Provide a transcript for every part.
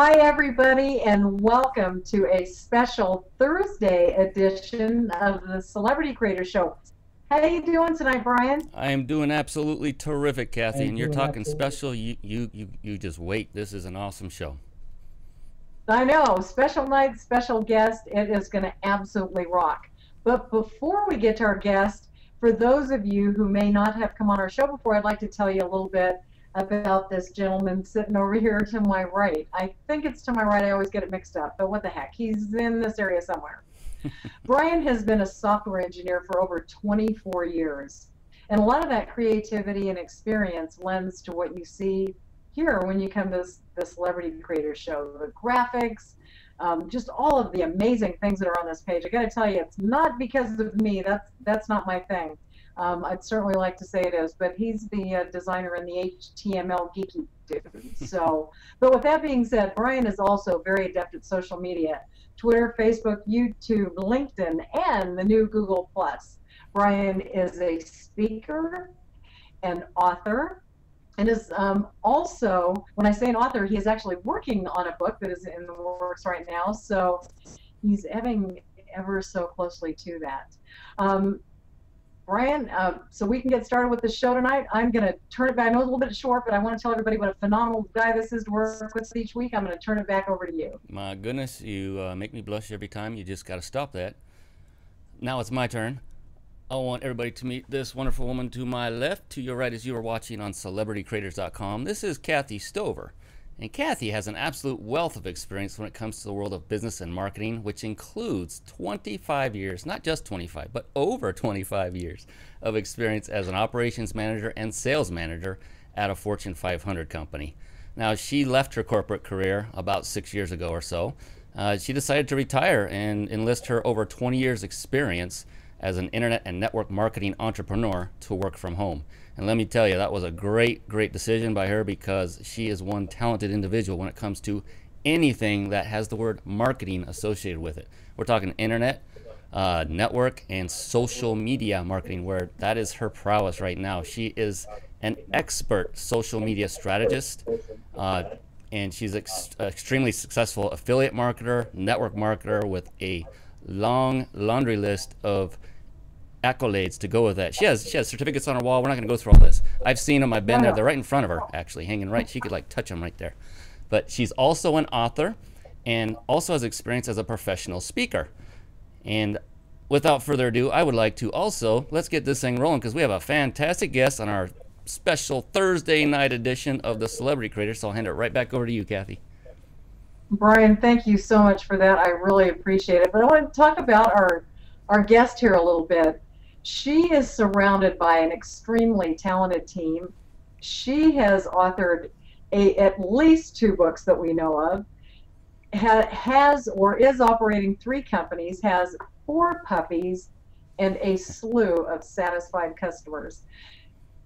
Hi, everybody, and welcome to a special Thursday edition of the Celebrity Creator Show. How you doing tonight, Brian? I am doing absolutely terrific, Kathy, and you're talking special. You just wait. This is an awesome show. I know, special night, special guest. It is going to absolutely rock. But before we get to our guest, for those of you who may not have come on our show before, I'd like to tell you a little bit about this gentleman sitting over here to my right. I think it's to my right. I always get it mixed up, but what the heck? He's in this area somewhere. Brian has been a software engineer for over 24 years. And a lot of that creativity and experience lends to what you see here when you come to the Celebrity Creator Show. The graphics, just all of the amazing things that are on this page. I got to tell you, it's not because of me. That's not my thing. I'd certainly like to say it is, but he's the designer and the HTML geeky dude. So, but with that being said, Brian is also very adept at social media: Twitter, Facebook, YouTube, LinkedIn, and the new Google+. Brian is a speaker, an author, and is also, when I say an author, he is actually working on a book that is in the works right now. So he's having ever so closely to that. Brian, so we can get started with the show tonight. I'm going to turn it back. I know it's a little bit short, but I want to tell everybody what a phenomenal guy this is to work with each week. I'm going to turn it back over to you. My goodness, you make me blush every time. You just got to stop that. Now it's my turn. I want everybody to meet this wonderful woman to my left. To your right, as you are watching on CelebrityCreators.com. This is Kathy Stover. And Kathy has an absolute wealth of experience when it comes to the world of business and marketing, which includes 25 years, not just 25, but over 25 years of experience as an operations manager and sales manager at a Fortune 500 company. Now, she left her corporate career about 6 years ago or so. She decided to retire and enlist her over 20 years experience as an internet and network marketing entrepreneur to work from home. And let me tell you, that was a great decision by her, because she is one talented individual when it comes to anything that has the word marketing associated with it. We're talking internet, network, and social media marketing, where that is her prowess right now. She is an expert social media strategist, and she's an extremely successful affiliate marketer, network marketer with a long laundry list of accolades to go with that. She has certificates on her wall. We're not going to go through all this. I've seen them. I've been there. They're right in front of her, actually, hanging right. She could like touch them right there. But she's also an author and also has experience as a professional speaker. And without further ado, I would like to also, let's get this thing rolling, because we have a fantastic guest on our special Thursday night edition of the Celebrity Creator. So I'll hand it right back over to you, Kathy. Brian, thank you so much for that. I really appreciate it. But I want to talk about our guest here a little bit. She is surrounded by an extremely talented team. She has authored at least 2 books that we know of, has or is operating 3 companies, has 4 puppies, and a slew of satisfied customers.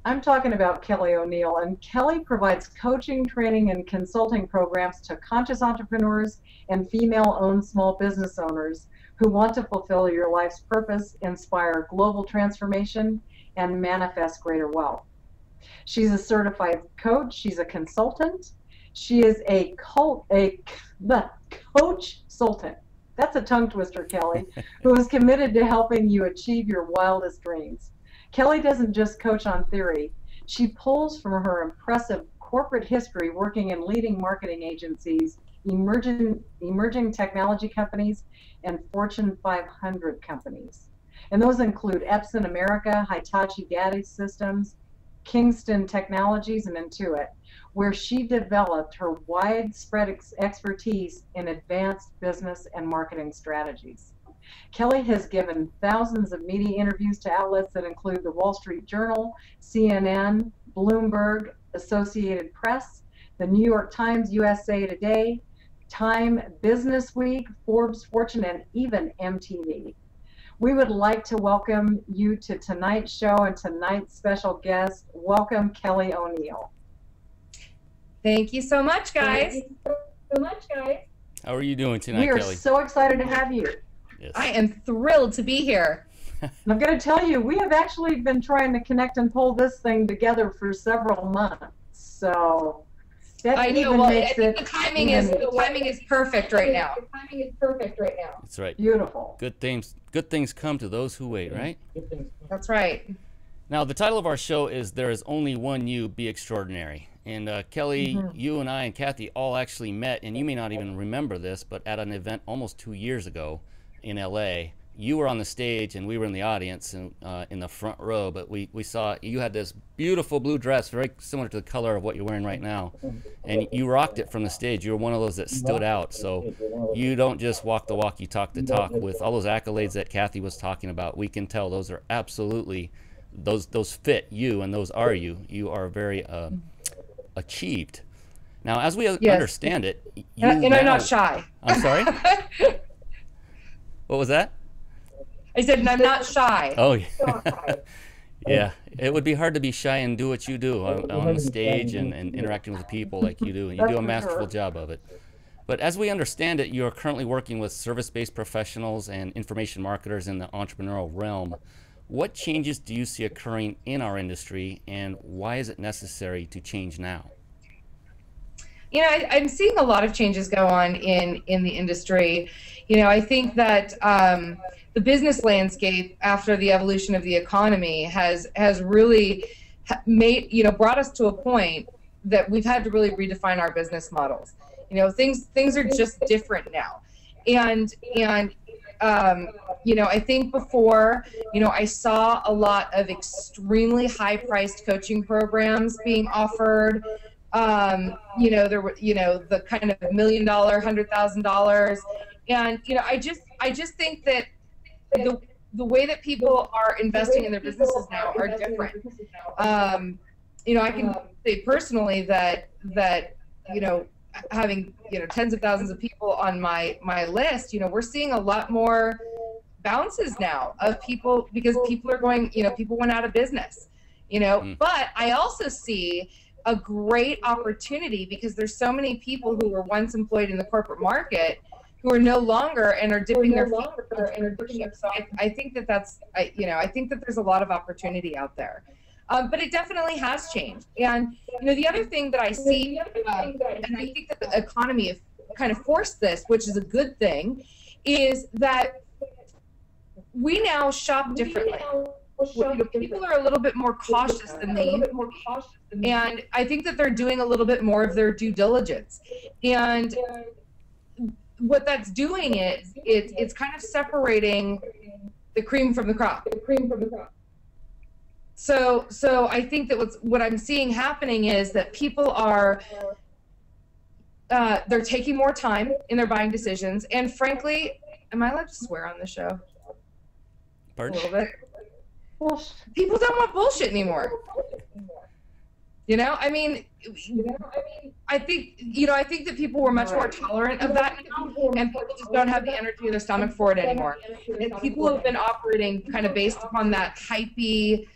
I'm talking about Kelly O'Neill, and Kelly provides coaching, training, and consulting programs to conscious entrepreneurs and female-owned small business owners who want to fulfill your life's purpose, inspire global transformation, and manifest greater wealth. She's a certified coach. She's a consultant. She is a coach-sultant. That's a tongue twister, Kelly, who is committed to helping you achieve your wildest dreams. Kelly doesn't just coach on theory. She pulls from her impressive corporate history working in leading marketing agencies, emerging technology companies, and Fortune 500 companies. And those include Epson America, Hitachi Data Systems, Kingston Technologies, and Intuit, where she developed her widespread expertise in advanced business and marketing strategies. Kelly has given thousands of media interviews to outlets that include the Wall Street Journal, CNN, Bloomberg, Associated Press, the New York Times, USA Today, Time, Business Week, Forbes, Fortune, and even MTV. We would like to welcome you to tonight's show and tonight's special guest. Welcome, Kelly O'Neill. Thank you so much, guys. How are you doing tonight, Kelly? We are so excited to have you. Yes. I am thrilled to be here. I'm going to tell you, we have actually been trying to connect and pull this thing together for several months. So That I know. even Well, I makes think it the timing is perfect right now. The timing is perfect right now. That's right. beautiful. Good things come to those who wait, right? That's right. Now, the title of our show is There Is Only One You, Be Extraordinary. And Kelly, you and I and Kathy all actually met, and you may not even remember this, but at an event almost 2 years ago in LA. You were on the stage and we were in the audience and in the front row, but we saw you had this beautiful blue dress, very similar to the color of what you're wearing right now. And you rocked it from the stage. You were one of those that stood out. So you don't just walk the walk, you talk the talk. With all those accolades that Kathy was talking about, we can tell those are absolutely, those fit you and those are you. You are very achieved. Now, as we understand it, you And I'm not shy. I'm sorry? What was that? I said, and I'm not shy. Oh, yeah. Yeah, it would be hard to be shy and do what you do on the stage and interacting with people like you do. And you do a masterful job of it. But as we understand it, you are currently working with service-based professionals and information marketers in the entrepreneurial realm. What changes do you see occurring in our industry, and why is it necessary to change now? You know, I'm seeing a lot of changes go on in the industry. You know, I think that the business landscape after the evolution of the economy has really made, you know, brought us to a point that we've had to really redefine our business models. You know, things are just different now, and you know, I think before, you know, I saw a lot of extremely high-priced coaching programs being offered. You know, there were, you know, the kind of $1 million, $100,000, and you know, I just think that the way that people are investing in their businesses now are different. You know, I can say personally that you know, having, you know, tens of thousands of people on my list, you know, we're seeing a lot more bounces now of people, because people are going, you know, people went out of business, you know. But I also see a great opportunity, because there's so many people who were once employed in the corporate market who are no longer and are dipping their feet into entrepreneurship. So I think that's, you know, I think that there's a lot of opportunity out there. But it definitely has changed. And, you know, the other thing that I see, and I think that the economy has kind of forced this, which is a good thing, is that we now shop differently. People are a little bit more cautious than they used to be. And I think that they're doing a little bit more of their due diligence. And what that's doing is it's kind of separating the cream from the crop. So I think that what I'm seeing happening is that people are they're taking more time in their buying decisions. And frankly, am I allowed to swear on the show? Pardon? A little bit. People don't want bullshit anymore. You know, I mean, I think, you know, I think that people were much more tolerant of that now, and people just don't have the energy in their stomach for it anymore. And people have been operating kind of based upon that hypey,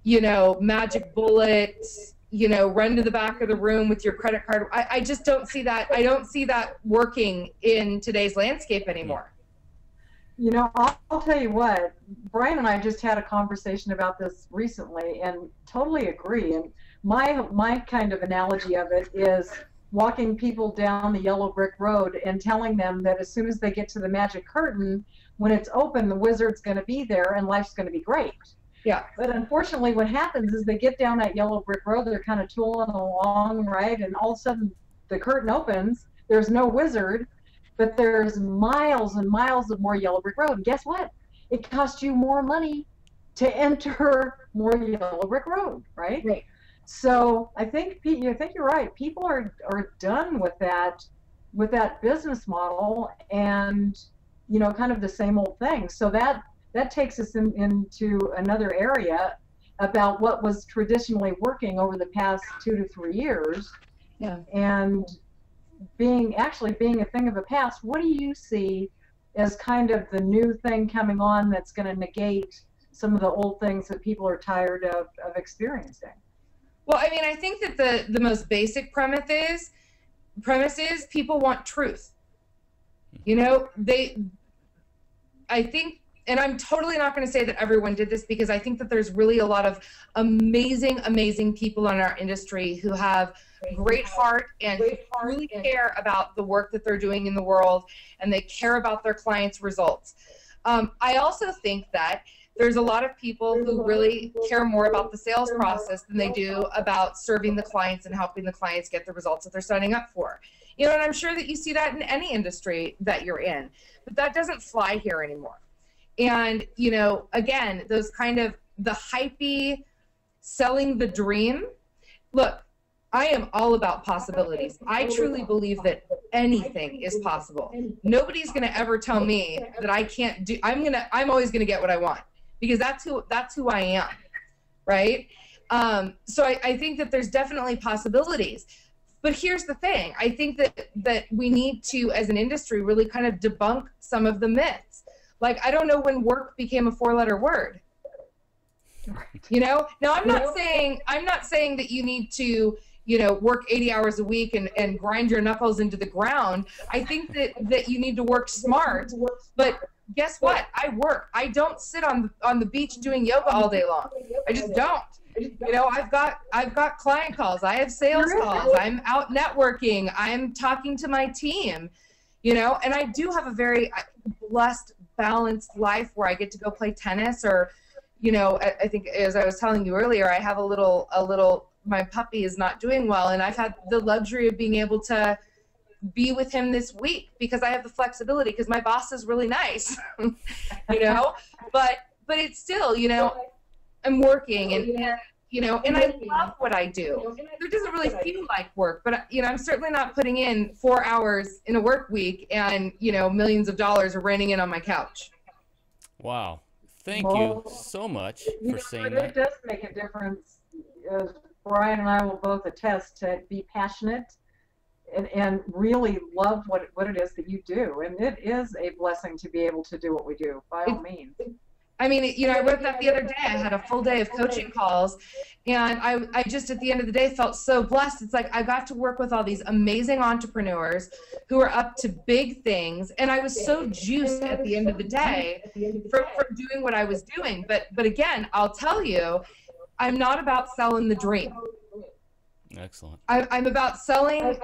you know, magic bullet, you know, run to the back of the room with your credit card. I just don't see that. I don't see that working in today's landscape anymore. You know, I'll tell you what, Brian and I just had a conversation about this recently and totally agree. And my kind of analogy of it is walking people down the yellow brick road and telling them that as soon as they get to the magic curtain, when it's open, the wizard's going to be there and life's going to be great. Yeah. But unfortunately, what happens is they get down that yellow brick road, they're kind of tooling along, right? And all of a sudden, the curtain opens, there's no wizard, but there's miles and miles of more yellow brick road. And guess what? It costs you more money to enter more yellow brick road, right? Right. So I think you're right. People are done with that business model, and you know, kind of the same old thing. So that takes us into another area about what was traditionally working over the past 2 to 3 years. Yeah. And being a thing of the past. What do you see as kind of the new thing coming on that's going to negate some of the old things that people are tired of experiencing? Well, I mean, I think that the most basic premise is people want truth. You know, I think and I'm totally not going to say that everyone did this, because I think that there's really a lot of amazing, amazing people in our industry who have great heart and really care about the work that they're doing in the world, and they care about their clients' results. I also think that there's a lot of people who really care more about the sales process than they do about serving the clients and helping the clients get the results that they're signing up for. You know, and I'm sure that you see that in any industry that you're in, but that doesn't fly here anymore. And, you know, again, those kind of the hypey selling the dream. Look, I am all about possibilities. I truly believe that anything is possible. Nobody's going to ever tell me that I can't do. I'm always going to get what I want, because that's who I am, right? So I think that there's definitely possibilities. But here's the thing. I think that we need to, as an industry, really kind of debunk some of the myths. Like, I don't know when work became a 4-letter word. You know? Now, I'm not saying that you need to, you know, work 80 hours a week and grind your knuckles into the ground. I think that you need to work smart. But guess what? I work. I don't sit on the beach doing yoga all day long. I just don't. You know, I've got client calls. I have sales calls. I'm out networking. I'm talking to my team. You know, and I do have a very blessed, balanced life where I get to go play tennis, or, you know, I think, as I was telling you earlier, I have a little, my puppy is not doing well, and I've had the luxury of being able to be with him this week because I have the flexibility, because my boss is really nice, you know, but it's still, you know, I'm working, and you know, and I love what I do. It doesn't really feel like work, but, you know, I'm certainly not putting in 4 hours in a work week and, you know, millions of dollars are raining in on my couch. Wow. Thank you so much for saying that. It does make a difference. Brian and I will both attest to be passionate and really love what it is that you do. And it is a blessing to be able to do what we do, by all means. I mean, you know, I wrote that the other day. I had a full day of coaching calls, and I just, at the end of the day, felt so blessed. It's like I got to work with all these amazing entrepreneurs who are up to big things, and I was so juiced at the end of the day from doing what I was doing. But again, I'll tell you, I'm not about selling the dream. Excellent. I'm about selling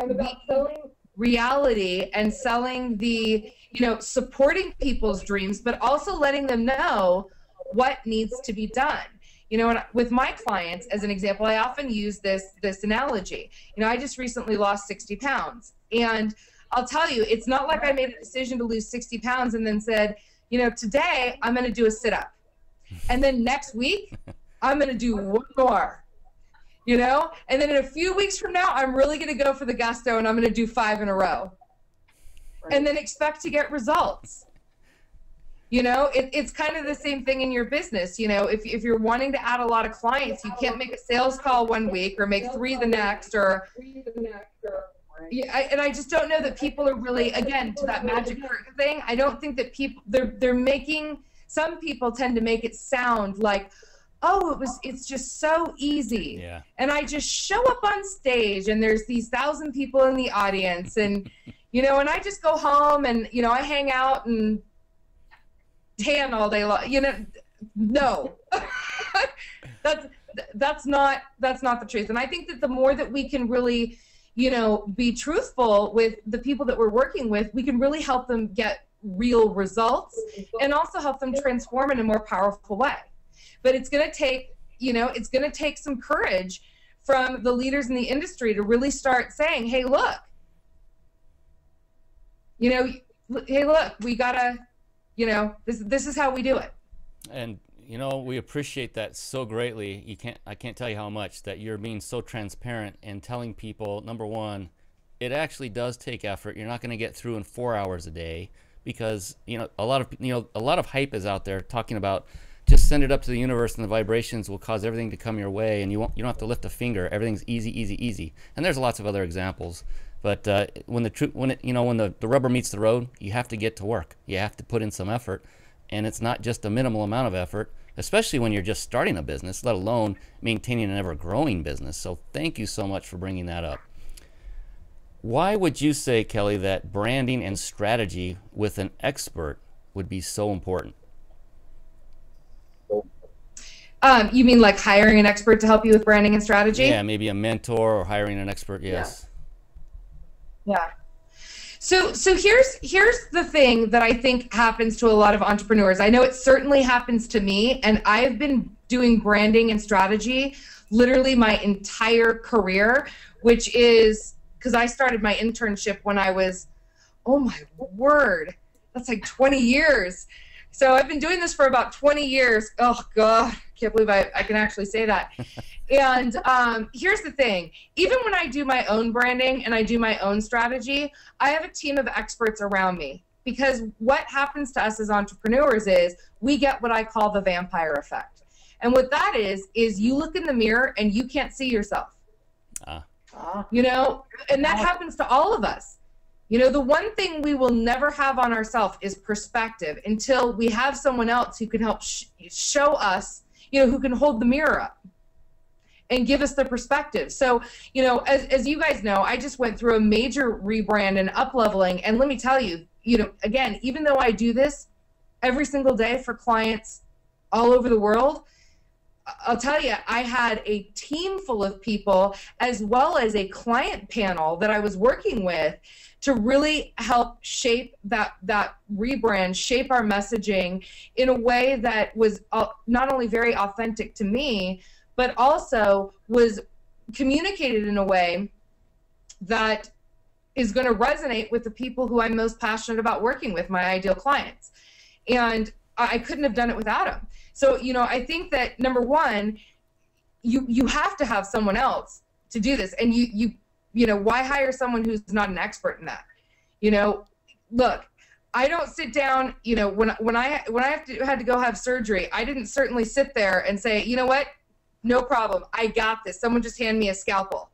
the reality, and selling the, you know, supporting people's dreams, but also letting them know what needs to be done. You know, and with my clients, as an example, I often use this analogy. You know, I just recently lost 60 pounds, and I'll tell you, it's not like I made a decision to lose 60 pounds and then said, you know, today I'm going to do a sit-up, and then next week I'm going to do one more. You know, and then in a few weeks from now, I'm really going to go for the gusto, and I'm going to do 5 in a row, and then expect to get results. You know, it's kind of the same thing in your business. You know, if you're wanting to add a lot of clients, you can't make a sales call one week or make 3 the next, or and I just don't know that people are really, again, to that magic curtain thing. I don't think that people, they're making, some people tend to make it sound like, oh, it's just so easy. Yeah. And I just show up on stage, and there's these 1,000 people in the audience, and, you know, and I just go home, and, you know, I hang out and tan all day long. You know, no. that's not the truth. And I think that the more that we can really, you know, be truthful with the people that we're working with, we can really help them get real results, and also help them transform in a more powerful way. But it's going to take, you know, it's going to take some courage from the leaders in the industry to really start saying, hey, look, you know, hey, look, we got to, you know, this is how we do it. And, you know, we appreciate that so greatly. I can't tell you how much that you're being so transparent and telling people, number one, it actually does take effort. You're not going to get through in 4 hours a day, because, you know, a lot of hype is out there talking about, just send it up to the universe and the vibrations will cause everything to come your way, and you don't have to lift a finger. Everything's easy, easy, easy. And there's lots of other examples. But when the rubber meets the road, you have to get to work. You have to put in some effort, and it's not just a minimal amount of effort, especially when you're just starting a business, let alone maintaining an ever-growing business. So thank you so much for bringing that up. Why would you say, Kelly, that branding and strategy with an expert would be so important? You mean like hiring an expert to help you with branding and strategy? Yeah, maybe a mentor or hiring an expert. Yes. Yeah. So here's the thing that I think happens to a lot of entrepreneurs. I know it certainly happens to me, and I've been doing branding and strategy literally my entire career, which is because I started my internship when I was, oh my word, that's like 20 years. So I've been doing this for about 20 years. Oh God, can't believe I can actually say that. And here's the thing, even when I do my own branding and I do my own strategy, I have a team of experts around me, because what happens to us as entrepreneurs is we get what I call the vampire effect. And what that is you look in the mirror and you can't see yourself. You know, and that happens to all of us. You know, the one thing we will never have on ourselves is perspective until we have someone else who can help show us, you know, who can hold the mirror up and give us the perspective. So, you know, as you guys know, I just went through a major rebrand and up-leveling. And let me tell you, you know, again, even though I do this every single day for clients all over the world, I'll tell you, I had a team full of people as well as a client panel that I was working with to really help shape that rebrand, shape our messaging in a way that was not only very authentic to me, but also was communicated in a way that is going to resonate with the people who I'm most passionate about working with, my ideal clients. And I couldn't have done it without them. So, you know, I think that number one, you have to have someone else to do this. And you know, why hire someone who's not an expert in that? You know, look, I don't sit down, you know, when I had to go have surgery, I didn't certainly sit there and say, you know what, no problem, I got this. Someone just hand me a scalpel.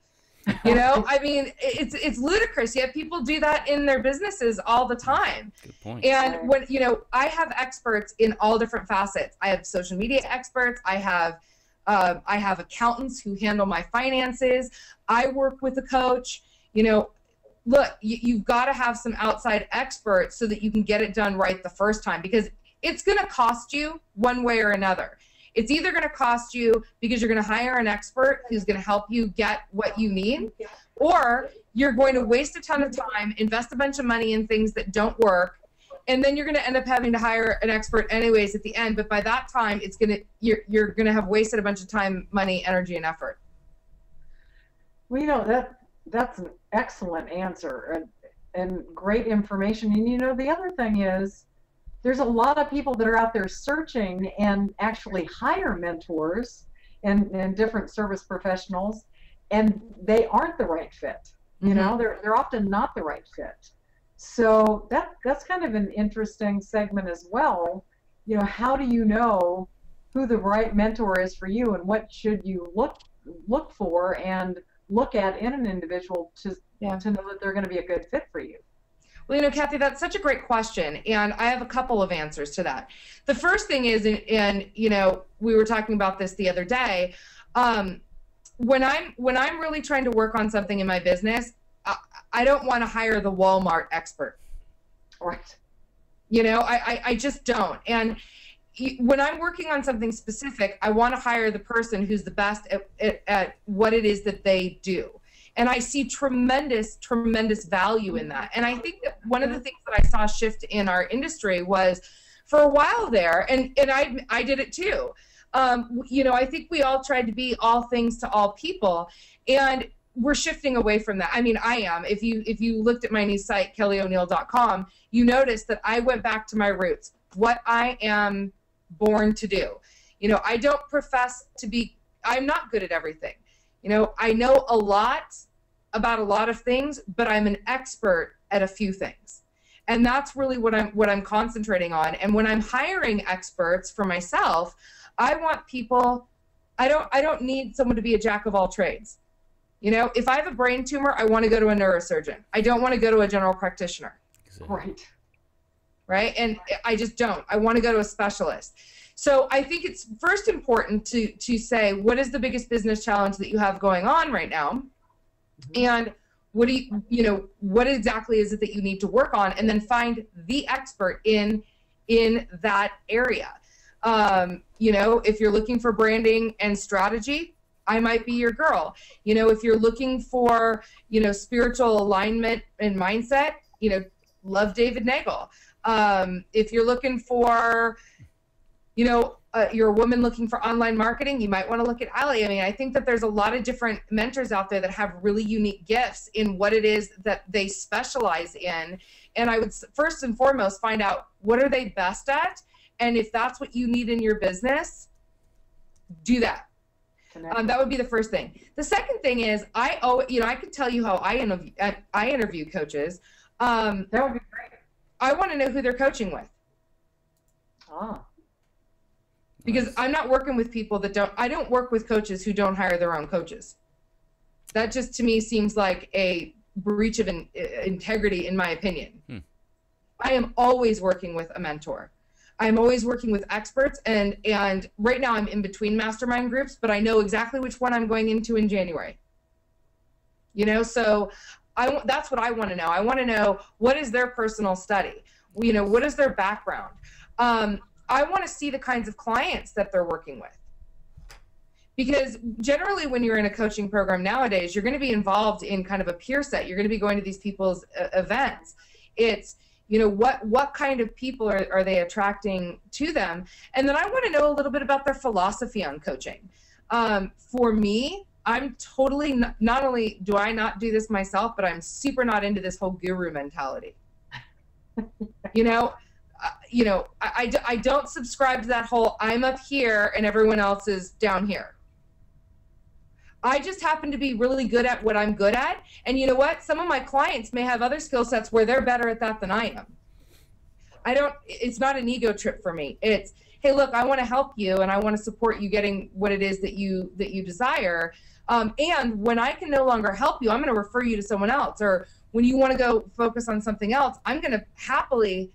You know, I mean, it's ludicrous. Yet people do that in their businesses all the time. Good point. And when, you know, I have experts in all different facets. I have social media experts. I have accountants who handle my finances. I work with a coach. You know, look, you've got to have some outside experts so that you can get it done right the first time, because it's going to cost you one way or another. It's either going to cost you because you're going to hire an expert who's going to help you get what you need, or you're going to waste a ton of time, invest a bunch of money in things that don't work, and then you're going to end up having to hire an expert anyways at the end. But by that time, you're going to have wasted a bunch of time, money, energy, and effort. Well, you know, that's an excellent answer and great information. And you know, the other thing is, there's a lot of people that are out there searching and actually hire mentors and different service professionals, and they aren't the right fit. You know, they're often not the right fit. So that's kind of an interesting segment as well. You know, how do you know who the right mentor is for you, and what should you look for and look at in an individual to know that they're going to be a good fit for you? Well, you know, Kathy, that's such a great question, and I have a couple of answers to that. The first thing is, and you know, we were talking about this the other day, when I'm really trying to work on something in my business, I don't want to hire the Walmart expert. Right. You know, I just don't. And when I'm working on something specific, I want to hire the person who's the best at what it is that they do. And I see tremendous, tremendous value in that. And I think that one of the things that I saw shift in our industry was, for a while there, and I did it too. You know, I think we all tried to be all things to all people, and we're shifting away from that. I mean, I am. If you looked at my new site, kellyoneal.com, you notice that I went back to my roots, what I am born to do. You know, I don't profess to be, I'm not good at everything. You know, I know a lot about a lot of things, but I'm an expert at a few things. And that's really what I'm concentrating on. And when I'm hiring experts for myself, I want people, I don't need someone to be a jack of all trades. You know, if I have a brain tumor, I want to go to a neurosurgeon. I don't want to go to a general practitioner. Right. Right? And I just don't. I want to go to a specialist. So I think it's first important to say, what is the biggest business challenge that you have going on right now? And what do what exactly is it that you need to work on? And then find the expert in that area. You know, if you're looking for branding and strategy, I might be your girl. You know, if you're looking for, you know, spiritual alignment and mindset, you know, love David Nagel. If you're looking for, you know, you're a woman looking for online marketing, you might want to look at Ali. I mean, I think that there's a lot of different mentors out there that have really unique gifts in what it is that they specialize in. And I would first and foremost find out what are they best at. And if that's what you need in your business, do that. That would be the first thing. The second thing is, you know, I could tell you how I interview coaches. That would be great. I want to know who they're coaching with. Ah. Because I'm not working with people that I don't work with coaches who don't hire their own coaches. That just to me seems like a breach of integrity, in my opinion. I am always working with a mentor. I'm always working with experts, and right now I'm in between mastermind groups, but I know exactly which one I'm going into in January. You know, so that's what I want to know. I want to know, what is their personal study? You know, what is their background? I want to see the kinds of clients that they're working with. Because generally when you're in a coaching program nowadays, you're going to be involved in kind of a peer set. You're going to be going to these people's events. It's, you know, what kind of people are they attracting to them? And then I want to know a little bit about their philosophy on coaching. For me, I'm totally, not only do I not do this myself, but I'm super not into this whole guru mentality. You know, I don't subscribe to that whole I'm up here and everyone else is down here. I just happen to be really good at what I'm good at. And you know what? Some of my clients may have other skill sets where they're better at that than I am. It's not an ego trip for me. It's, hey, look, I want to help you and I want to support you getting what it is that you desire. And when I can no longer help you, I'm going to refer you to someone else. Or when you want to go focus on something else, I'm going to happily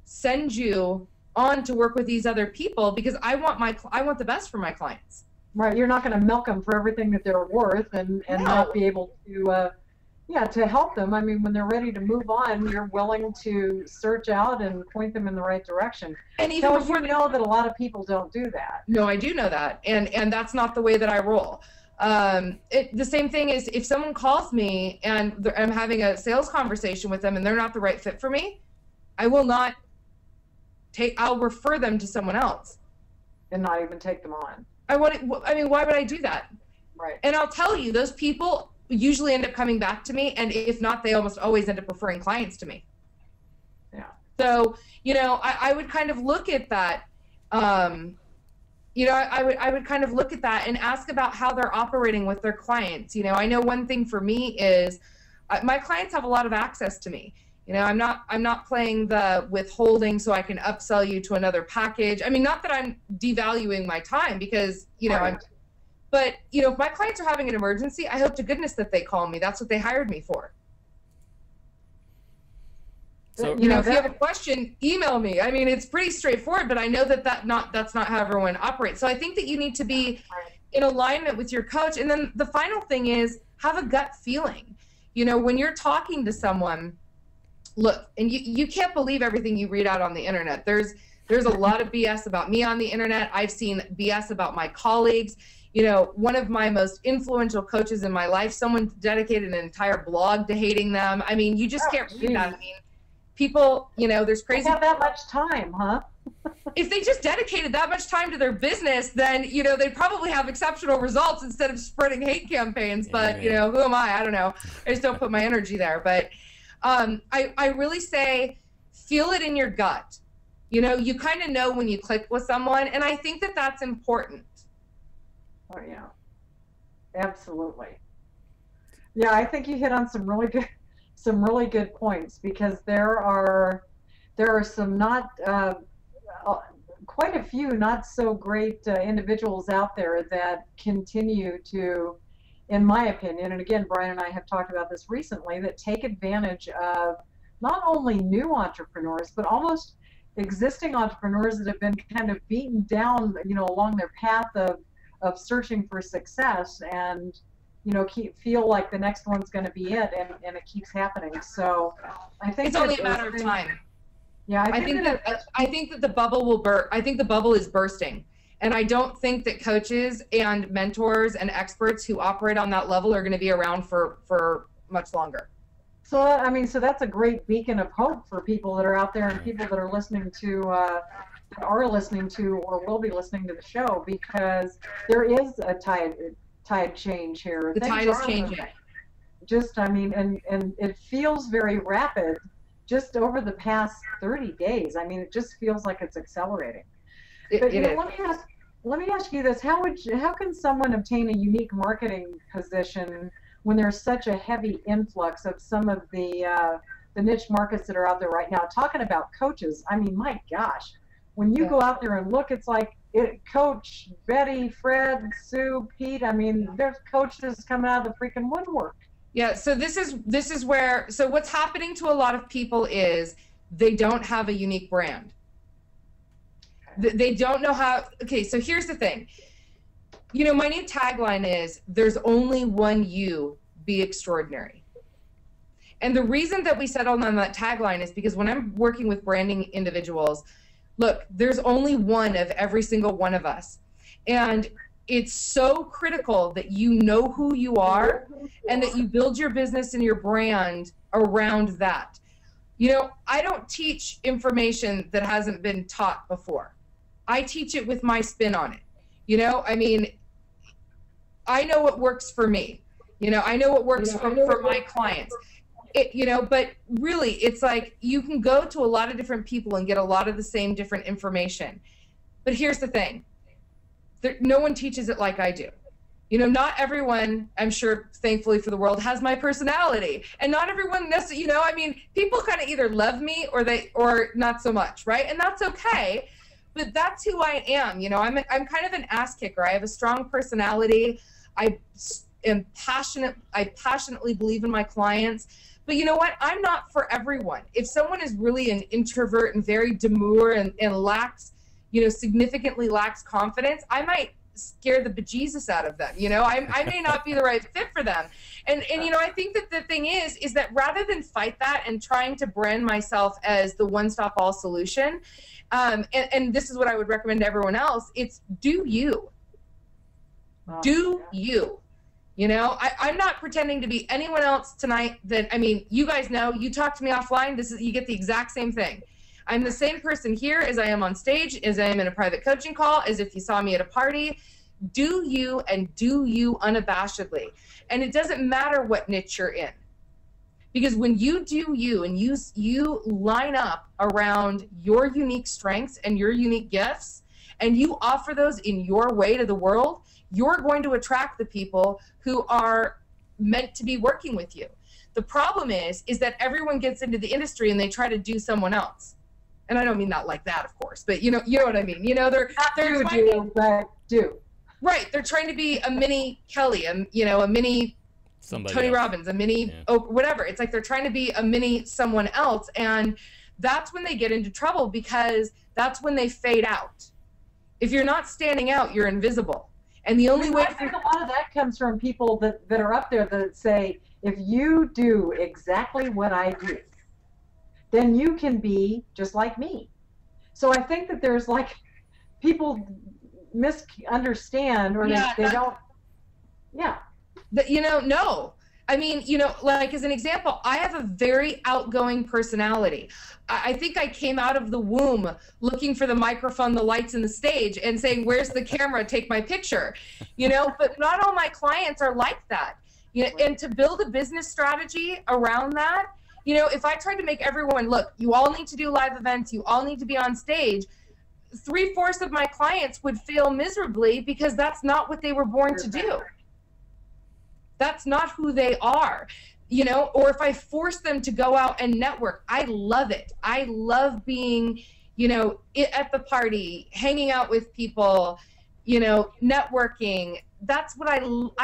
send you on to work with these other people because I want the best for my clients. Right, you're not going to milk them for everything that they're worth and No. not be able to help them. I mean, when they're ready to move on, you're willing to search out and point them in the right direction. And even So before you know that a lot of people don't do that. No, I do know that, and that's not the way that I roll. The same thing is if someone calls me and I'm having a sales conversation with them and they're not the right fit for me, I will not I'll refer them to someone else. And not even take them on. I mean, why would I do that? Right. And I'll tell you, those people usually end up coming back to me, and if not, they almost always end up referring clients to me. Yeah. So, you know, I would kind of look at that. You know, I would kind of look at that and ask about how they're operating with their clients. You know, I know one thing for me is my clients have a lot of access to me. You know, I'm not playing the withholding so I can upsell you to another package. I mean, not that I'm devaluing my time because, you know, Right. But, you know, if my clients are having an emergency, I hope to goodness that they call me. That's what they hired me for. So, You know, if you have a question, email me. I mean, it's pretty straightforward, but I know that that's not how everyone operates. So I think that you need to be in alignment with your coach. And then the final thing is have a gut feeling. You know, when you're talking to someone, look, and you can't believe everything you read out on the internet. There's a lot of BS about me on the internet. I've seen BS about my colleagues. You know, one of my most influential coaches in my life, someone dedicated an entire blog to hating them. I mean, you just can't read that. I mean, people, you know, there's crazy. They have that much time, huh? If they just dedicated that much time to their business, then, you know, they'd probably have exceptional results instead of spreading hate campaigns. But, you know, who am I? I don't know. I just don't put my energy there. But I really say feel it in your gut. You know, you kind of know when you click with someone. And I think that that's important. Oh, yeah. Absolutely. Yeah, I think you hit on some really good points because there are some not quite a few not so great individuals out there that continue to, in my opinion, and again, Brian and I have talked about this recently, that take advantage of not only new entrepreneurs, but almost existing entrepreneurs that have been kind of beaten down, you know, along their path of searching for success and, you know, feel like the next one's going to be it, and it keeps happening. So I think it's only a matter of time. Yeah, I think that the bubble will burst. I think the bubble is bursting. And I don't think that coaches and mentors and experts who operate on that level are going to be around for much longer. So, I mean, so that's a great beacon of hope for people that are out there and people that are listening to, or will be listening to the show, because there is a tide change here. The tide is changing. Just, I mean, and it feels very rapid just over the past 30 days. I mean, it just feels like it's accelerating. But let me ask you this: how can someone obtain a unique marketing position when there's such a heavy influx of some of the niche markets that are out there right now? Talking about coaches, I mean, my gosh, when you go out there and look, it's like Coach Betty, Fred, Sue, Pete. I mean, there's coaches coming out of the freaking woodwork. Yeah. So this is where. So what's happening to a lot of people is they don't have a unique brand. They don't know how. Okay. So here's the thing. You know, my new tagline is, there's only one you, be extraordinary. And the reason that we settled on that tagline is because when I'm working with branding individuals, look, there's only one of every single one of us. And it's so critical that you know who you are and that you build your business and your brand around that. You know, I don't teach information that hasn't been taught before. I teach it with my spin on it. You know, I mean, I know what works for me. You know, I know what works for my clients. You know, but really, it's like you can go to a lot of different people and get a lot of the same different information. But here's the thing. No one teaches it like I do. You know, not everyone, I'm sure, thankfully for the world, has my personality. And not everyone necessarily, you know, I mean, people kind of either love me or not so much, right? And that's okay. But that's who I am. You know, I'm kind of an ass kicker. I have a strong personality. I passionately believe in my clients. But you know what? I'm not for everyone. If someone is really an introvert and very demure and lacks, you know, significantly lacks confidence, I might scare the bejesus out of them. You know, I may not be the right fit for them. And you know, I think that the thing is that rather than fight that and trying to brand myself as the one-stop-all solution, and this is what I would recommend to everyone else, it's do you. Do you. You know, I'm not pretending to be anyone else tonight. I mean, you guys know, you talk to me offline, you get the exact same thing. I'm the same person here as I am on stage, as I am in a private coaching call, as if you saw me at a party. Do you, and do you unabashedly. And it doesn't matter what niche you're in. Because when you do you and you line up around your unique strengths and your unique gifts, and you offer those in your way to the world, you're going to attract the people who are meant to be working with you. The problem is that everyone gets into the industry and they try to do someone else. And I don't mean not like that, of course, but you know what I mean. You know, they're right. They're trying to be a mini Kelly, you know, a mini Tony Robbins, a mini whatever. It's like they're trying to be a mini someone else, and that's when they get into trouble, because that's when they fade out. If you're not standing out, you're invisible. And the only way I think a lot of that comes from people that are up there that say, if you do exactly what I do, then you can be just like me. So I think that there's like people misunderstand, or they don't. Yeah. You know, no. I mean, you know, like as an example, I have a very outgoing personality. I think I came out of the womb looking for the microphone, the lights, and the stage and saying, where's the camera? Take my picture. You know, but not all my clients are like that. You know, and to build a business strategy around that, you know, if I tried to make everyone, look, you all need to do live events, you all need to be on stage, 3/4 of my clients would fail miserably because that's not what they were born to do. That's not who they are, you know, or if I force them to go out and network, I love it. I love being, you know, at the party, hanging out with people, you know, networking. That's what I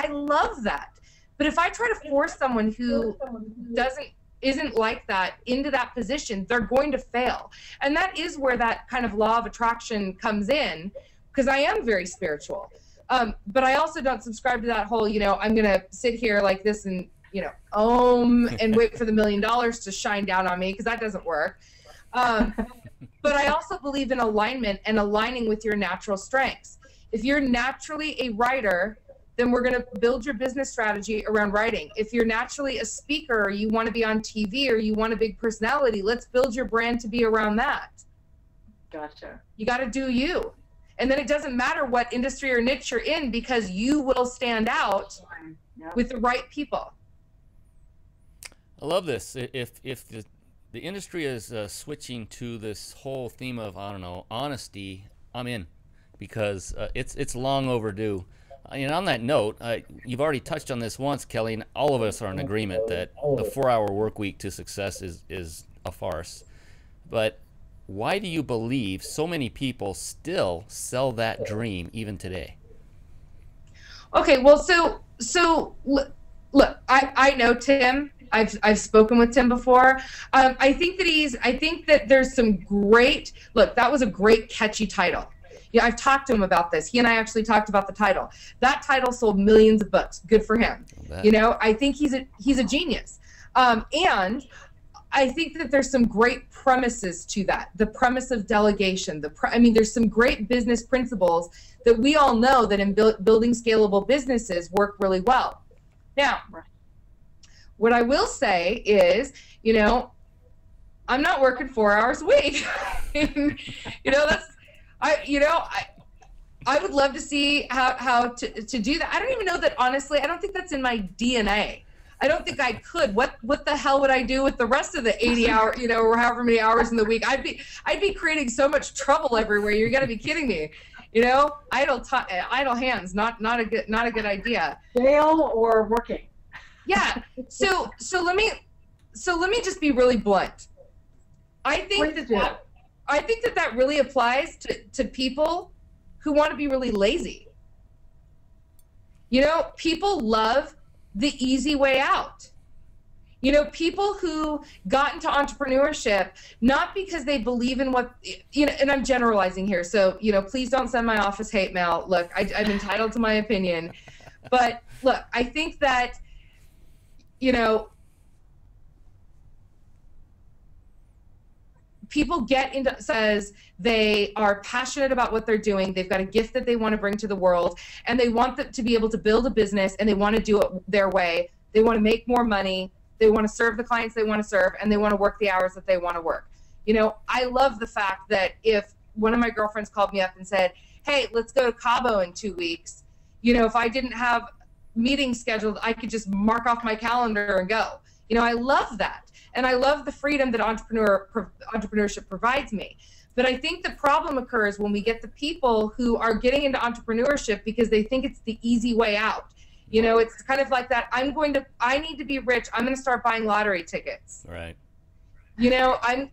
love that. But if I try to force someone who isn't like that into that position, they're going to fail. And that is where that kind of law of attraction comes in, because I am very spiritual. But I also don't subscribe to that whole, you know, I'm going to sit here like this and, you know, and wait for the $1 million to shine down on me, because that doesn't work. Um, but I also believe in alignment and aligning with your natural strengths. If you're naturally a writer, then we're going to build your business strategy around writing. If you're naturally a speaker, or you want to be on TV, or you want a big personality, let's build your brand to be around that. Gotcha. You got to do you. And then it doesn't matter what industry or niche you're in, because you will stand out with the right people. I love this. If the industry is switching to this whole theme of, I don't know, honesty, I'm in, because it's long overdue. And on that note, you've already touched on this once, Kelly, and all of us are in agreement that the 4-hour work week to success is a farce. But why do you believe so many people still sell that dream even today? Okay, well, so look, I know Tim. I've spoken with Tim before. I think that there's some great, look, that was a great catchy title. Yeah, I've talked to him about this. He and I actually talked about the title. That title sold millions of books. Good for him. You know, I think he's a genius. And I think that there's some great premises to that. The premise of delegation. I mean, there's some great business principles that we all know that in building scalable businesses work really well. Now, what I will say is, you know, I'm not working 4 hours a week. You know, I would love to see how to do that. I don't even know that, honestly. I don't think that's in my DNA. I don't think I could. What the hell would I do with the rest of the 80 hour, you know, or however many hours in the week? I'd be creating so much trouble everywhere. You're gonna be kidding me. You know, idle hands, not a good idea. Jail or working. Yeah. So let me just be really blunt. I think that really applies to people who want to be really lazy. You know, people love the easy way out. You know, people who got into entrepreneurship, not because they believe in what, you know, and I'm generalizing here, so, you know, please don't send my office hate mail. Look, I'm entitled to my opinion. But look, I think that, you know, people get into, says they are passionate about what they're doing. They've got a gift that they want to bring to the world, and they want to be able to build a business, and they want to do it their way. They want to make more money. They want to serve the clients they want to serve, and they want to work the hours that they want to work. You know, I love the fact that if one of my girlfriends called me up and said, hey, let's go to Cabo in 2 weeks, you know, if I didn't have meetings scheduled, I could just mark off my calendar and go. You know, I love that. And I love the freedom that entrepreneurship provides me. But I think the problem occurs when we get the people who are getting into entrepreneurship because they think it's the easy way out. You know, it's kind of like that. I need to be rich. I'm going to start buying lottery tickets. Right. You know, I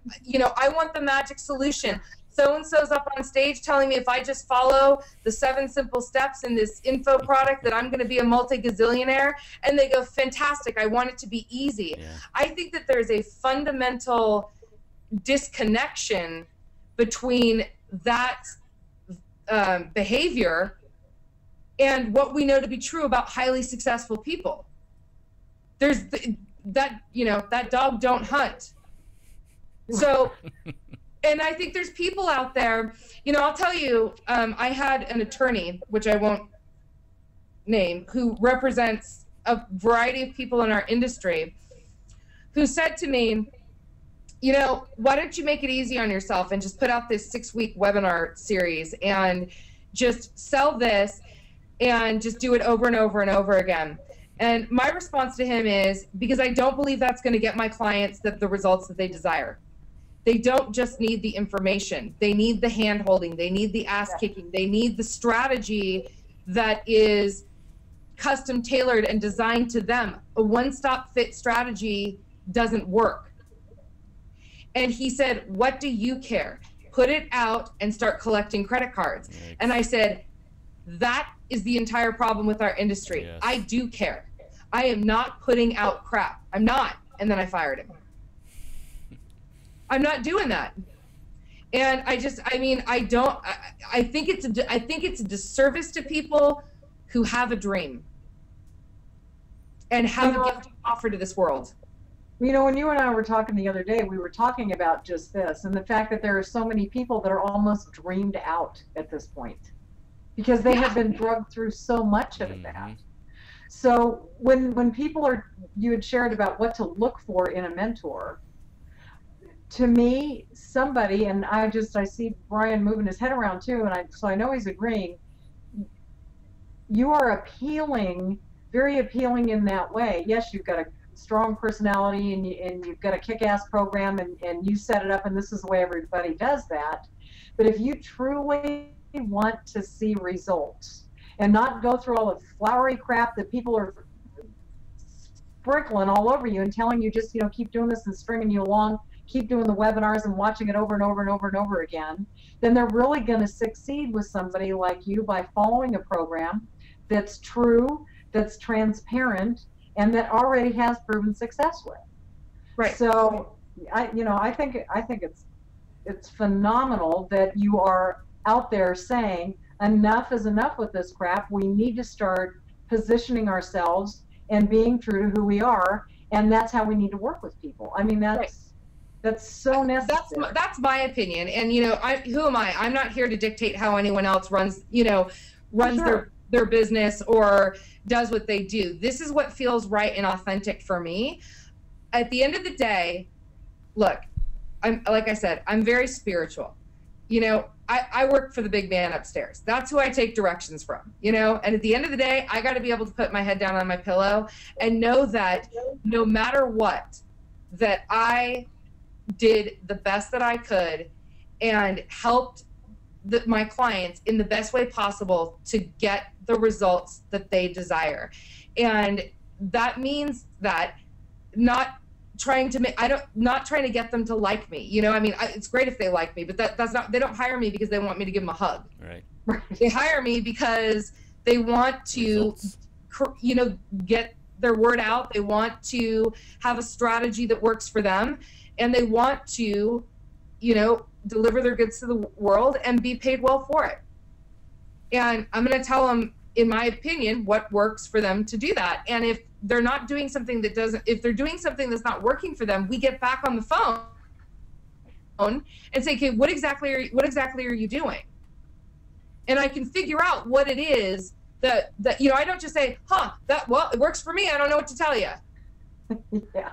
want the magic solution. So-and-so's up on stage telling me if I just follow the 7 simple steps in this info product that I'm going to be a multi-gazillionaire. And they go, fantastic. I want it to be easy. Yeah. I think that there's a fundamental disconnection between that behavior and what we know to be true about highly successful people. There's that, you know, that dog don't hunt. So, and I think there's people out there, you know, I'll tell you, I had an attorney, which I won't name, who represents a variety of people in our industry, who said to me, you know, why don't you make it easy on yourself and just put out this 6-week webinar series and just sell this and just do it over and over and over again. And my response to him is, because I don't believe that's going to get my clients the results that they desire. They don't just need the information. They need the hand-holding. They need the ass-kicking. They need the strategy that is custom tailored and designed to them. A one-stop fit strategy doesn't work. And he said, what do you care? Put it out and start collecting credit cards. Right. And I said, that is the entire problem with our industry. Yes. I do care. I am not putting out crap. I'm not. And then I fired him. I'm not doing that. And I think it's a disservice to people who have a dream and have a gift to offer to this world. You know, when you and I were talking the other day, we were talking about just this and the fact that there are so many people that are almost dreamed out at this point because they have been drugged through so much of that. So when people are, you had shared about what to look for in a mentor, to me, somebody, and I see Brian moving his head around too, and so I know he's agreeing. You are appealing, very appealing in that way. Yes, you've got a strong personality and you've got a kick-ass program and you set it up and this is the way everybody does that. But if you truly want to see results and not go through all the flowery crap that people are sprinkling all over you and telling you just, keep doing this and stringing you along, keep doing the webinars and watching it over and over and over and over again, then they're really going to succeed with somebody like you by following a program that's true, that's transparent, and that already has proven success with. Right. So, I think it's phenomenal that you are out there saying enough is enough with this crap. We need to start positioning ourselves and being true to who we are, and that's how we need to work with people. I mean, that's so necessary. That's my opinion. And who am I? I'm not here to dictate how anyone else runs Sure. their business or does what they do. This is what feels right and authentic for me. At the end of the day, look, like I said, I'm very spiritual. I work for the big man upstairs. That's who I take directions from, and at the end of the day, I got to be able to put my head down on my pillow and know that no matter what, that I did the best that I could and helped my clients in the best way possible to get the results that they desire. And that means that not trying to get them to like me. It's great if they like me, but that's not, they don't hire me because they want me to give them a hug. Right. They hire me because they want to, get their word out. They want to have a strategy that works for them, and they want to, deliver their goods to the world and be paid well for it. And I'm going to tell them, in my opinion, what works for them to do that. And if they're not doing something if they're doing something that's not working for them, we get back on the phone and say, okay, what exactly are you doing? And I can figure out what it is that I don't just say, it works for me, I don't know what to tell you. Yeah.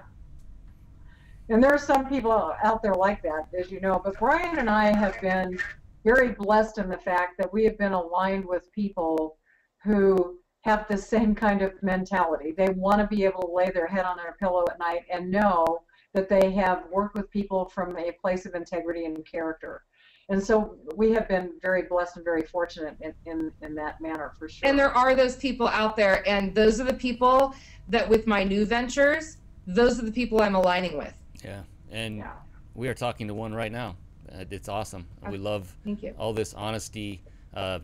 And there are some people out there like that, as you know, but Brian and I have been very blessed in the fact that we have been aligned with people who have the same kind of mentality. They want to be able to lay their head on their pillow at night and know that they have worked with people from a place of integrity and character. And so we have been very blessed and very fortunate in that manner, for sure. And there are those people out there, and those are the people that, with my new ventures, those are the people I'm aligning with. Yeah, and we are talking to one right now. It's awesome. We love all this honesty.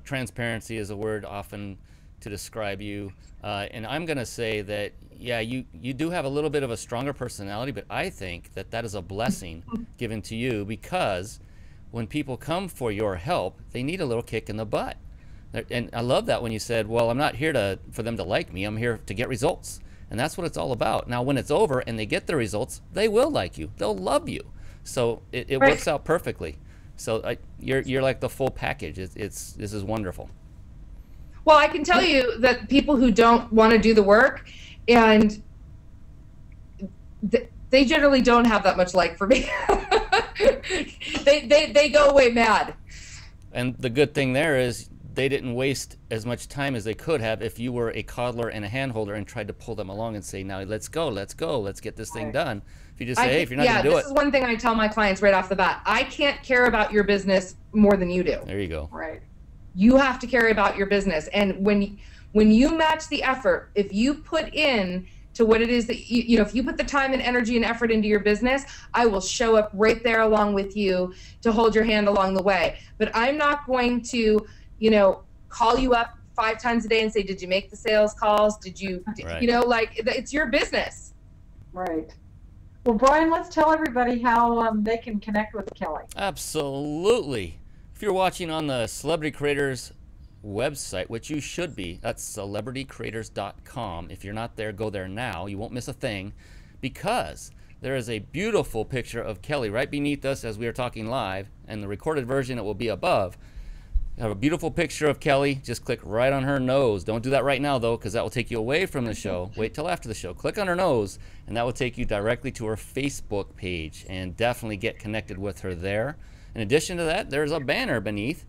Transparency is a word often to describe you. And I'm going to say that, you do have a little bit of a stronger personality, but I think that is a blessing given to you, because when people come for your help, they need a little kick in the butt. And I love that when you said, well, I'm not here for them to like me. I'm here to get results. And that's what it's all about. Now, when it's over and they get the results, they will like you. They'll love you. So it works out perfectly. So you're like the full package. This is wonderful. Well, I can tell you that people who don't want to do the work, and they generally don't have that much like for me. they go away mad. And the good thing there is they didn't waste as much time as they could have if you were a coddler and a handholder and tried to pull them along and say, now let's go, let's get this thing done. If you just say, hey, if you're not going to do it. This is one thing I tell my clients right off the bat. I can't care about your business more than you do. There you go. Right. You have to care about your business. And when you match the effort, if you put in to what it is that if you put the time and energy and effort into your business, I will show up right there along with you to hold your hand along the way. But I'm not going to, call you up 5 times a day and say, did you make the sales calls? Did you, right. It's your business. Right. Well, Brian, let's tell everybody how they can connect with Kelly. Absolutely. If you're watching on the Celebrity Creators website, which you should be, that's celebritycreators.com. If you're not there, go there now. You won't miss a thing, because there is a beautiful picture of Kelly right beneath us as we are talking live, and the recorded version, it will be above. I have a beautiful picture of Kelly. Just click right on her nose. Don't do that right now, though, because that will take you away from the show. Wait till after the show. Click on her nose, and that will take you directly to her Facebook page, and definitely get connected with her there. In addition to that, there's a banner beneath,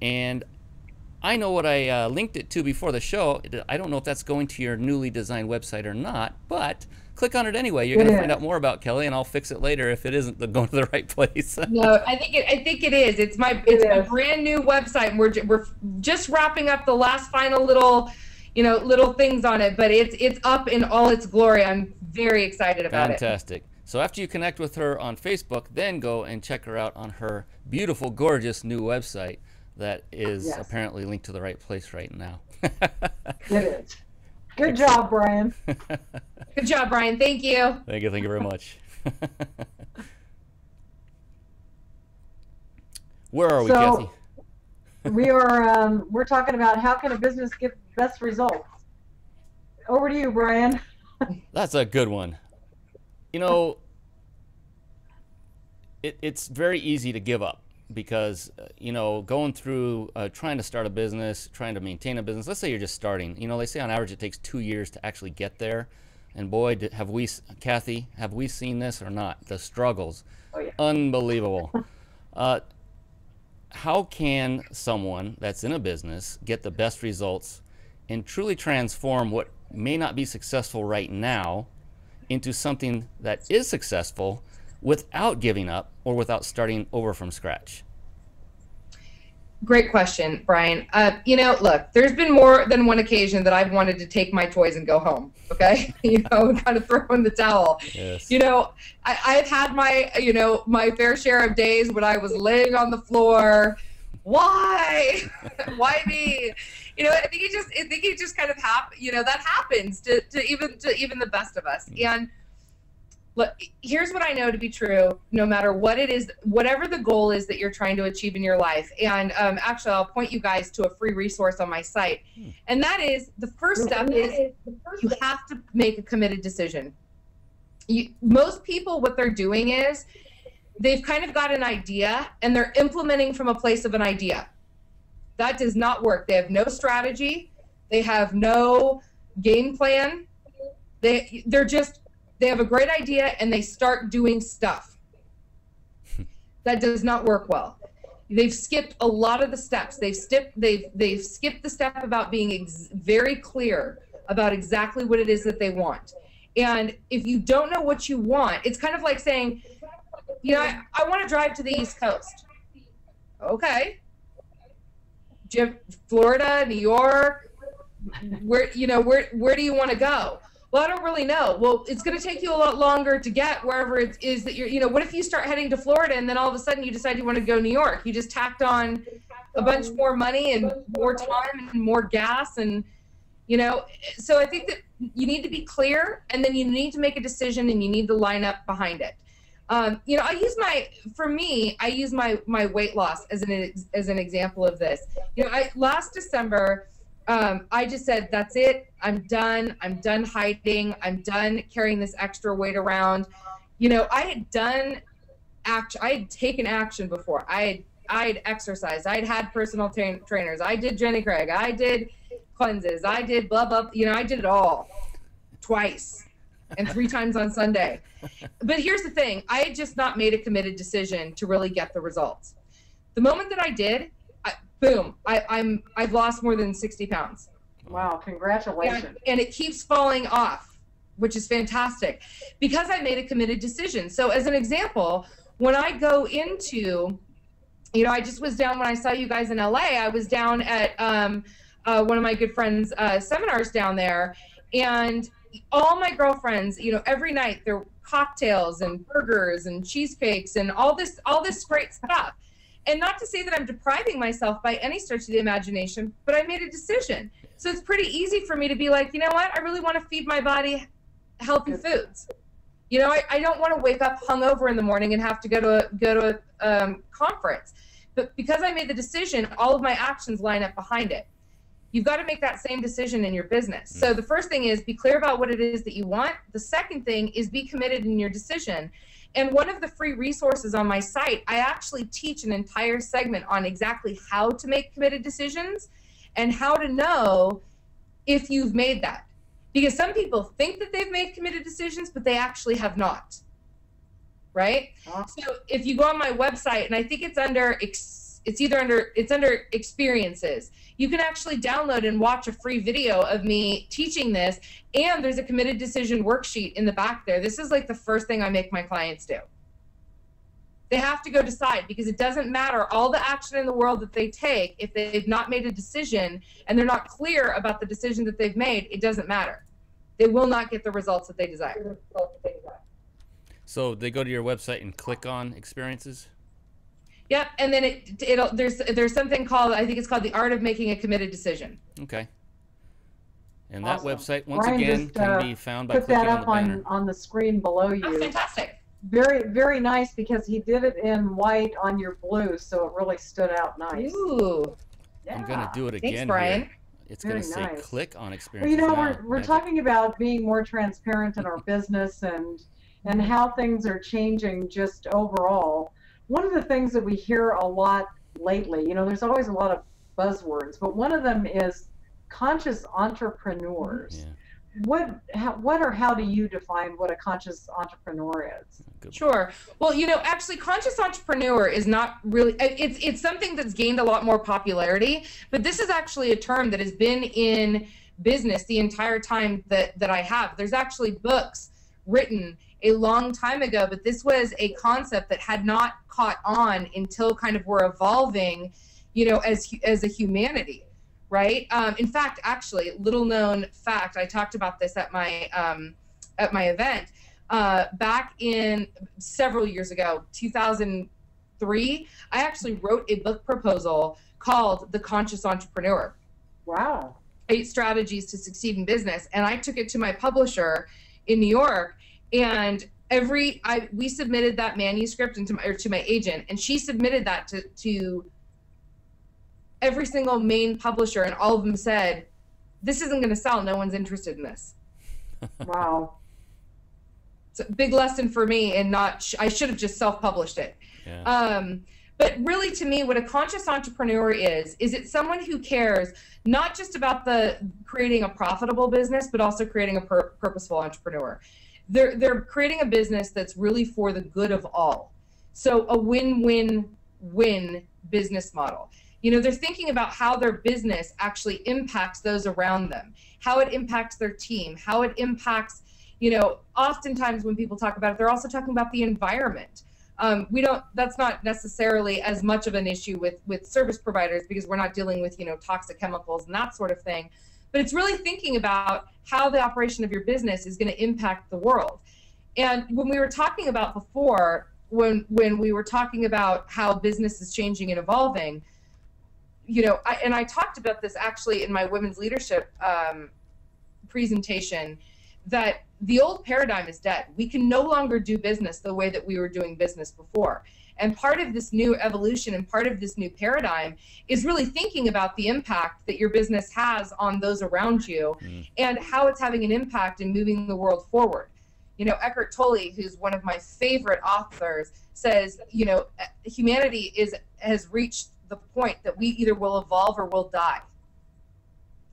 and I know what I linked it to before the show. I don't know if that's going to your newly designed website or not, but click on it anyway. You're going to find out more about Kelly, and I'll fix it later if it isn't going to the right place. No, I think it is. It's my brand new website, and we're just wrapping up the last final little things on it, but it's up in all its glory. I'm very excited about it. Fantastic. So after you connect with her on Facebook, then go and check her out on her beautiful, gorgeous new website that is apparently linked to the right place right now. It is. Good job, Brian. Good job, Brian. Thank you. Thank you very much. Where are we, Kathy? We are we're talking about how can a business get best results. Over to you, Brian. That's a good one. You know, it's very easy to give up because, you know, going through trying to start a business, trying to maintain a business, let's say you're just starting. You know, they say on average it takes 2 years to actually get there. And boy, have we, Kathy, have we seen this or not? The struggles. Oh, yeah. Unbelievable. How can someone that's in a business get the best results and truly transform what may not be successful right now into something that is successful without giving up or without starting over from scratch? Great question, Brian. You know, look, there's been more than one occasion that I've wanted to take my toys and go home, okay? You know, kind of throw in the towel. Yes. You know, I've had my, you know, my fair share of days when I was laying on the floor. Why? Why me? You know, I think it just kind of you know, that happens to even the best of us. And look, here's what I know to be true, no matter what it is, whatever the goal is that you're trying to achieve in your life. And actually, I'll point you guys to a free resource on my site. And that is, the first step is you have to make a committed decision. Most people, what they're doing is they've kind of got an idea and they're implementing from a place of an idea. That does not work. They have no strategy. They have no game plan. They have a great idea and they start doing stuff. That does not work well. They've skipped a lot of the steps. They've skipped the step about being very clear about exactly what it is that they want. And if you don't know what you want, it's kind of like saying, you know, I want to drive to the East Coast. Okay. Florida, New York, where do you want to go? Well, I don't really know. Well, it's going to take you a lot longer to get wherever it is that you're, you know, what if you start heading to Florida and then all of a sudden you decide you want to go to New York? You just tacked on a bunch more money and more time and more gas and, you know, so I think that you need to be clear and then you need to make a decision and you need to line up behind it. You know, I use my weight loss as an example of this. You know, last December, I just said, that's it. I'm done hiding. I'm done carrying this extra weight around. You know, I had taken action before. I had exercised. I had personal trainers. I did Jenny Craig. I did cleanses. I did blah, blah, you know, I did it all twice and 3 times on Sunday. But here's the thing. I had just not made a committed decision to really get the results. The moment that I did, boom, I've lost more than 60 pounds. Wow, congratulations. And it keeps falling off, which is fantastic because I made a committed decision. So as an example, when I go into, you know, I just was down when I saw you guys in LA, I was down at one of my good friends' seminars down there, and all my girlfriends, you know, every night there were cocktails and burgers and cheesecakes and all this great stuff. And not to say that I'm depriving myself by any stretch of the imagination, but I made a decision. So it's pretty easy for me to be like, you know what? I really want to feed my body healthy foods. You know, I don't want to wake up hungover in the morning and have to go to a conference. But because I made the decision, all of my actions line up behind it. You've got to make that same decision in your business. So the first thing is be clear about what it is that you want. The second thing is be committed in your decision. And one of the free resources on my site, I actually teach an entire segment on exactly how to make committed decisions and how to know if you've made that. Because some people think that they've made committed decisions, but they actually have not. Right? So if you go on my website, and I think it's under experiences, you can actually download and watch a free video of me teaching this, and there's a committed decision worksheet in the back there. This is like the first thing I make my clients do. They have to go decide, because it doesn't matter all the action in the world that they take. If they've not made a decision and they're not clear about the decision that they've made, it doesn't matter. They will not get the results that they desire. So they go to your website and click on experiences? Yep, and then there's something called, I think it's called The Art of Making a Committed Decision. Okay. And Awesome. that website, once Brian again, just, can be found by put clicking that on up the banner. on the screen below Oh, you. fantastic. Very, very nice, because he did it in white on your blue, so it really stood out nice. Ooh. Yeah. I'm going to do it again. Thanks, Brian. Here. It's going to say nice. click on Well, experiences. you know, now. we're Magic. talking about being more transparent in our business and how things are changing just overall. One of the things that we hear a lot lately, you know, there's always a lot of buzzwords, but one of them is conscious entrepreneurs. Yeah. How do you define what a conscious entrepreneur is? Good. Sure. Well, you know, actually, conscious entrepreneur is not really, it's something that's gained a lot more popularity, but this is actually a term that has been in business the entire time that I have. There's actually books written a long time ago, but this was a concept that had not caught on until kind of we're evolving, you know, as a humanity, right? In fact, actually, little known fact, I talked about this at my event back in several years ago, 2003. I actually wrote a book proposal called The Conscious Entrepreneur. Wow. 8 Strategies to Succeed in Business, and I took it to my publisher in New York. And we submitted that manuscript to my agent, and she submitted that to every single main publisher, and all of them said, "This isn't going to sell. No one's interested in this." Wow. It's a big lesson for me, and I should have just self-published it. Yeah. But really, to me, what a conscious entrepreneur is it's someone who cares not just about creating a profitable business, but also creating a purposeful entrepreneur. They're creating a business that's really for the good of all. So a win-win-win business model. You know, they're thinking about how their business actually impacts those around them, how it impacts their team, how it impacts, you know, oftentimes when people talk about it, they're also talking about the environment. That's not necessarily as much of an issue with service providers, because we're not dealing with, you know, toxic chemicals and that sort of thing. But it's really thinking about how the operation of your business is going to impact the world. And when we were talking about before, when we were talking about how business is changing and evolving, you know, I talked about this actually in my women's leadership presentation, that the old paradigm is dead. We can no longer do business the way that we were doing business before. And part of this new evolution and part of this new paradigm is really thinking about the impact that your business has on those around you and how it's having an impact in moving the world forward. You know, Eckhart Tolle, who's one of my favorite authors, says, you know, humanity has reached the point that we either will evolve or will die.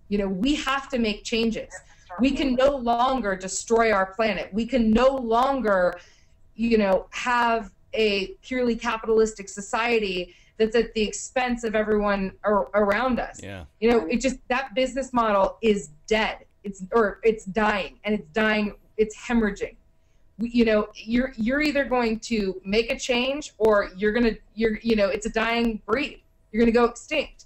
You know, we have to make changes. We can no longer destroy our planet. We can no longer, you know, have a purely capitalistic society that's at the expense of everyone around us. Yeah. You know, that business model is dead. It's dying, and it's dying. It's hemorrhaging. You know, you're either going to make a change, or you know, it's a dying breed. You're going to go extinct.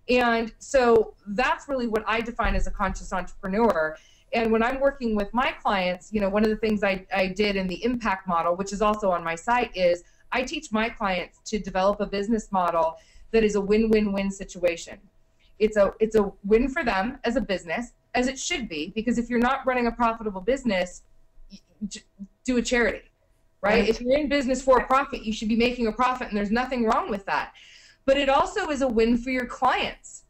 And so that's really what I define as a conscious entrepreneur. And when I'm working with my clients, you know, one of the things I did in the impact model, which is also on my site, is I teach my clients to develop a business model that is a win-win-win situation. It's a win for them as a business, as it should be, because if you're not running a profitable business, do a charity, right? If you're in business for a profit, you should be making a profit, and there's nothing wrong with that. But it also is a win for your clients,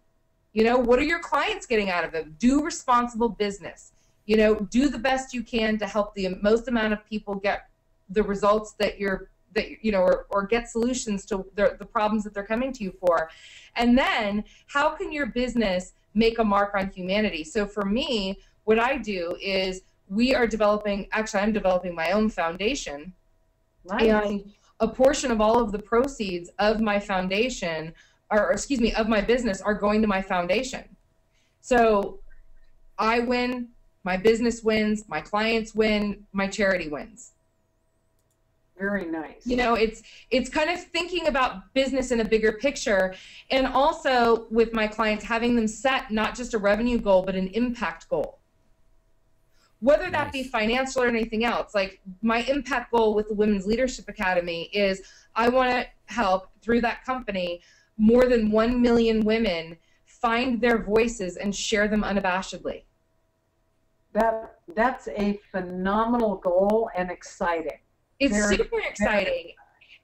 You know, what are your clients getting out of them? Do responsible business. You know, do the best you can to help the most amount of people get the results that you know, or get solutions to the problems that they're coming to you for. And then how can your business make a mark on humanity? So for me, what I do is I'm developing my own foundation. Nice. And a portion of all of the proceeds of my foundation, or excuse me, of my business, are going to my foundation. So I win, my business wins, my clients win, my charity wins. Very nice. You know, it's kind of thinking about business in a bigger picture, and also with my clients, having them set not just a revenue goal, but an impact goal. Whether that be financial or anything else. Like my impact goal with the Women's Leadership Academy is I want to help, through that company, more than 1 million women find their voices and share them unabashedly. That's a phenomenal goal and exciting. It's super exciting.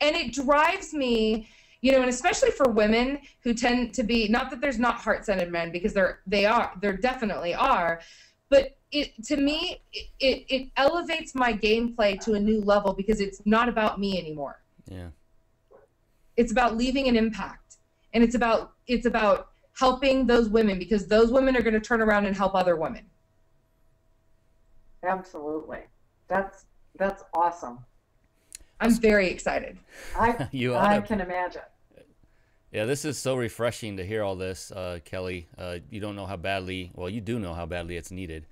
And it drives me, you know, and especially for women who tend to be, not that there's not heart-centered men, because there definitely are, but to me, it elevates my gameplay to a new level, because it's not about me anymore. Yeah. It's about leaving an impact, and it's about helping those women, because those women are going to turn around and help other women. Absolutely. That's awesome. I'm very excited. I can imagine. Yeah, this is so refreshing to hear all this, Kelly. You don't know how badly, well, you do know how badly it's needed.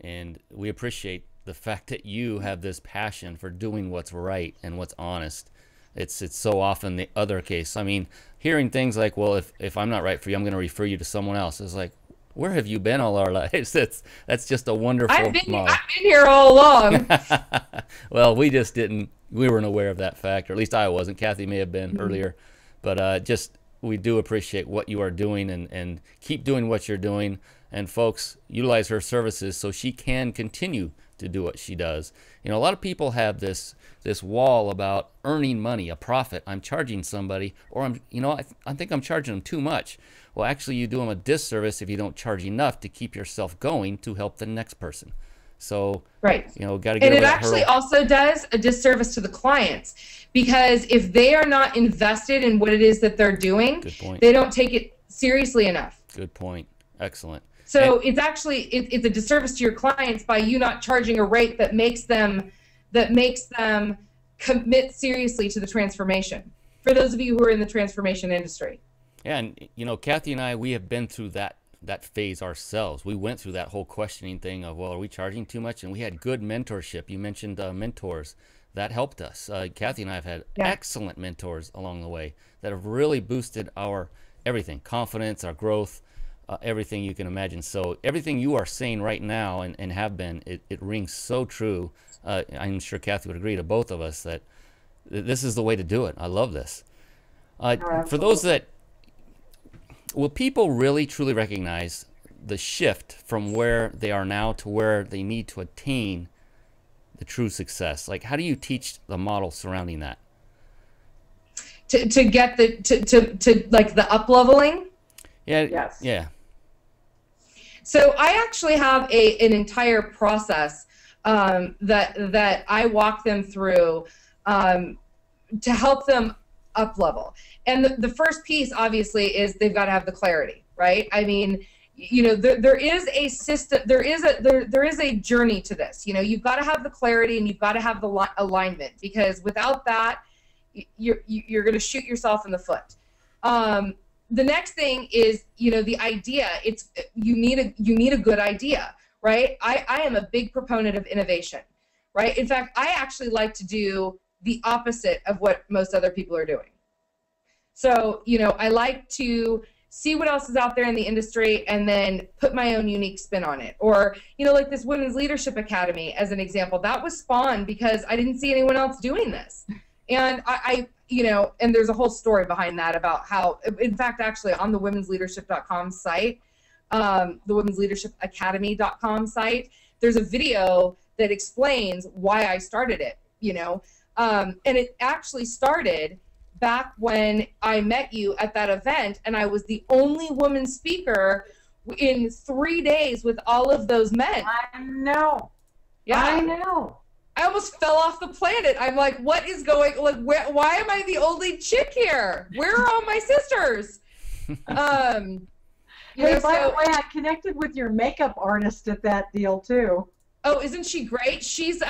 And we appreciate the fact that you have this passion for doing what's right and what's honest. It's so often the other case. I mean, hearing things like, well, if I'm not right for you, I'm going to refer you to someone else. It's like, where have you been all our lives? That's just a wonderful model. I've been here all along. Well, we just didn't. We weren't aware of that fact, or at least I wasn't. Kathy may have been earlier, but we do appreciate what you are doing, and keep doing what you're doing. And folks, utilize her services so she can continue to do what she does. You know, a lot of people have this wall about earning money, a profit. I'm charging somebody, or I think I'm charging them too much. Well, actually, you do them a disservice if you don't charge enough to keep yourself going to help the next person. So, right. You know, got to get over that hurdle. And it actually also does a disservice to the clients, because if they are not invested in what it is that they're doing, they don't take it seriously enough. Good point. Excellent. So it's actually it's a disservice to your clients by you not charging a rate that makes them commit seriously to the transformation. For those of you who are in the transformation industry. Yeah, and you know, Kathy and I, we have been through that phase ourselves. We went through that whole questioning thing of, well, are we charging too much? And we had good mentorship. You mentioned mentors. That helped us. Kathy and I have had excellent mentors along the way that have really boosted our everything, confidence, our growth, everything you can imagine. So everything you are saying right now and have been, it rings so true. I'm sure Kathy would agree to both of us that this is the way to do it. I love this. For those that, will people really truly recognize the shift from where they are now to where they need to attain the true success? Like, how do you teach the model surrounding that? To get to like the up leveling? Yeah. Yes. Yeah. So I actually have an entire process that I walk them through to help them up level. And the first piece, obviously, is they've got to have the clarity, right? I mean, you know, there is a system, there is a journey to this. You know, you've got to have the clarity and you've got to have the alignment, because without that, you're going to shoot yourself in the foot. The next thing is, you know, the idea. You need a good idea, right? I am a big proponent of innovation, right? In fact, I actually like to do the opposite of what most other people are doing. So, you know, I like to see what else is out there in the industry and then put my own unique spin on it. Or, you know, like this Women's Leadership Academy as an example, that was spawned because I didn't see anyone else doing this. And I you know, and there's a whole story behind that about how, in fact, actually on the womensleadership.com site, the womensleadershipacademy.com site, there's a video that explains why I started it, you know. And it actually started back when I met you at that event, and I was the only woman speaker in 3 days with all of those men. I know. Yeah. I know. I almost fell off the planet. I'm like, what is going, like, why am I the only chick here? Where are all my sisters? Hey, by the way, I connected with your makeup artist at that deal too. Oh, isn't she great? She's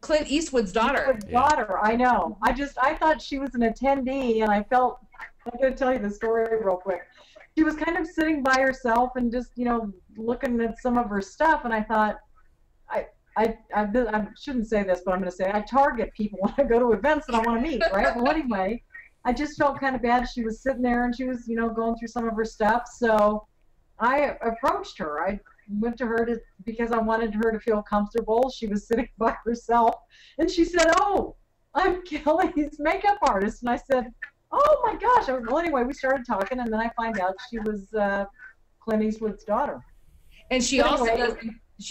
Clint Eastwood's daughter. Daughter, I know. I thought she was an attendee, and I'm going to tell you the story real quick. She was kind of sitting by herself and just, looking at some of her stuff, and I thought, I shouldn't say this, but I'm going to say I target people when I go to events that I want to meet, right? Well, anyway, I just felt kind of bad. She was sitting there, and she was, going through some of her stuff, so I approached her. I went to her because I wanted her to feel comfortable. She was sitting by herself, and she said, "Oh, I'm Kelly's makeup artist." And I said, "Oh my gosh!" Well, anyway, we started talking, and then I find out she was Clint Eastwood's daughter. And she also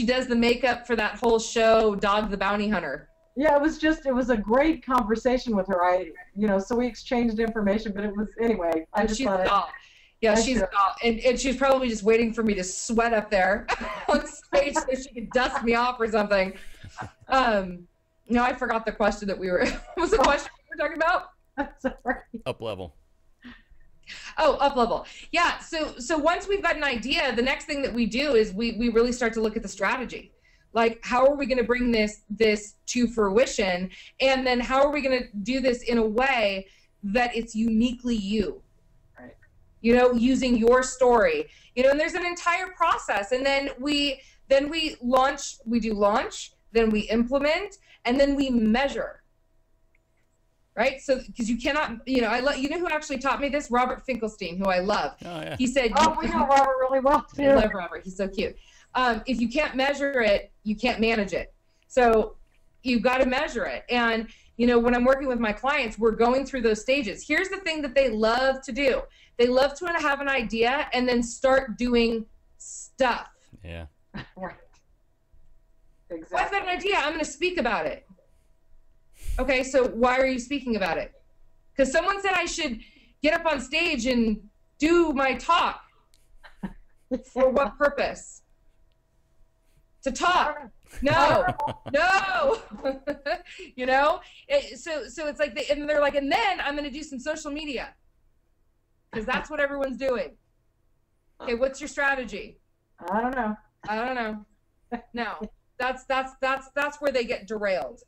does the makeup for that whole show, Dog the Bounty Hunter. Yeah, it was a great conversation with her. So we exchanged information, but it was anyway. I just thought. Yeah, she's and she's probably just waiting for me to sweat up there on stage so she could dust me off or something. No, I forgot the question that we were. What was the question we were talking about? Sorry. Up level. Oh, up level. Yeah. So once we've got an idea, the next thing that we do is we really start to look at the strategy. Like, how are we going to bring this to fruition, and then how are we going to do this in a way that it's uniquely you. Using your story, and there's an entire process, and then we launch, then we implement, and then we measure, right? So, because you cannot, you know who actually taught me this? Robert Finkelstein, who I love. Oh, yeah. He said, we know Robert really well, too. I love Robert. He's so cute. If you can't measure it, you can't manage it. So you've got to measure it. And, when I'm working with my clients, we're going through those stages. Here's the thing that they love to do. They love to have an idea and then start doing stuff. Yeah. Right. Exactly. Well, I've got an idea. I'm going to speak about it. Okay, so why are you speaking about it? Because someone said I should get up on stage and do my talk. For what purpose? To talk. No. So it's like, they're like, and then I'm going to do some social media. Because that's what everyone's doing. Okay, what's your strategy? I don't know. No, that's where they get derailed.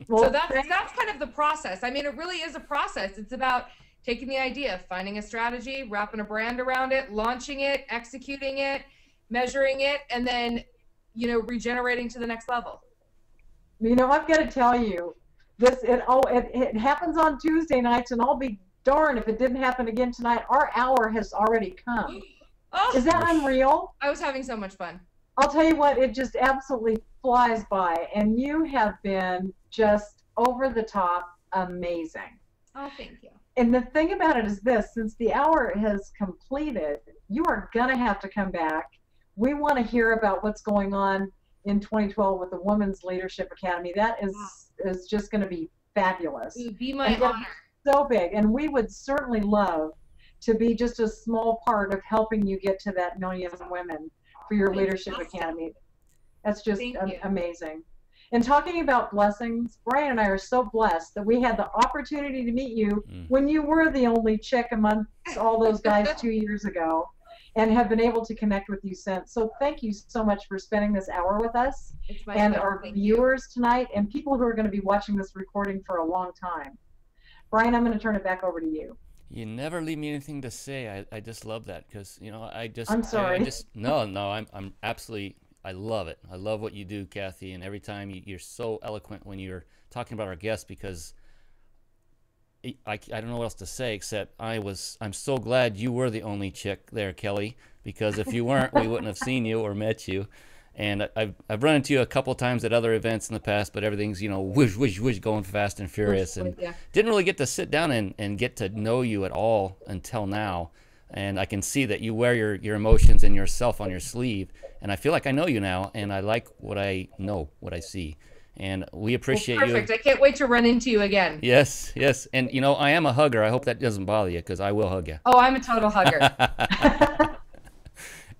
Well, so that's kind of the process. I mean, it really is a process. It's about taking the idea, finding a strategy, wrapping a brand around it, launching it, executing it, measuring it, and then, regenerating to the next level. I've got to tell you, it happens on Tuesday nights, and I'll be darn if it didn't happen again tonight. Our hour has already come. Oh, is that unreal? I was having so much fun. I'll tell you what, it just absolutely flies by, and you have been just over the top amazing. Oh, thank you. And the thing about it is this, since the hour has completed, you are going to have to come back. We want to hear about what's going on in 2012 with the Women's Leadership Academy. That is just going to be fabulous. It would be my honor. So big, and we would certainly love to be just a small part of helping you get to that million women for your Leadership Academy. That's just amazing. And talking about blessings, Brian and I are so blessed that we had the opportunity to meet you when you were the only chick amongst all those guys 2 years ago, and have been able to connect with you since. So thank you so much for spending this hour with us, and our viewers tonight, and people who are going to be watching this recording for a long time. Brian, I'm going to turn it back over to you. You never leave me anything to say. I just love that, because I'm sorry. I'm absolutely, I love it. I love what you do, Kathy, and every time you're so eloquent when you're talking about our guests, because I don't know what else to say except I'm so glad you were the only chick there, Kelly, because if you weren't, we wouldn't have seen you or met you. And I've run into you a couple times at other events in the past, but everything's, whoosh, whoosh, whoosh, going fast and furious, and didn't really get to sit down and get to know you at all until now. And I can see that you wear your emotions and yourself on your sleeve, and I feel like I know you now, and I like what I know, what I see. And we appreciate you. Perfect. I can't wait to run into you again. Yes, yes. And, you know, I am a hugger. I hope that doesn't bother you, because I will hug you. Oh, I'm a total hugger.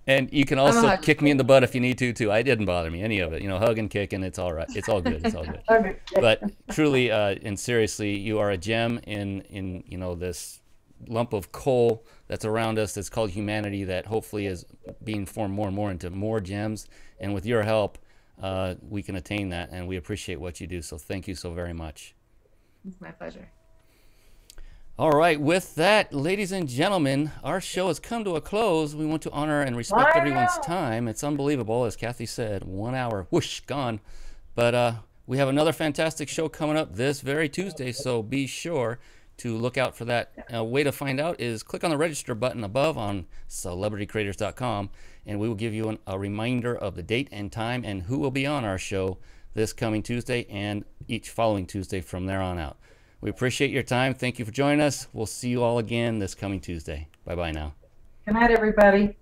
And you can also kick me in the butt if you need to, too. I didn't bother me, any of it. You know, hugging, kicking, it's all right. It's all good. It's all good. But truly and seriously, you are a gem in you know, this lump of coal that's around us that's called humanity, that hopefully is being formed more and more into more gems. And with your help, we can attain that, and we appreciate what you do. So thank you so very much. It's my pleasure. All right, with that, ladies and gentlemen, our show has come to a close. We want to honor and respect everyone's time. It's unbelievable, as Kathy said, 1 hour, whoosh, gone. But we have another fantastic show coming up this very Tuesday, so be sure to look out for that. A way to find out is click on the register button above on celebritycreators.com, and we will give you a reminder of the date and time and who will be on our show this coming Tuesday and each following Tuesday from there on out. We appreciate your time. Thank you for joining us. We'll see you all again this coming Tuesday. Bye-bye now. Good night, everybody.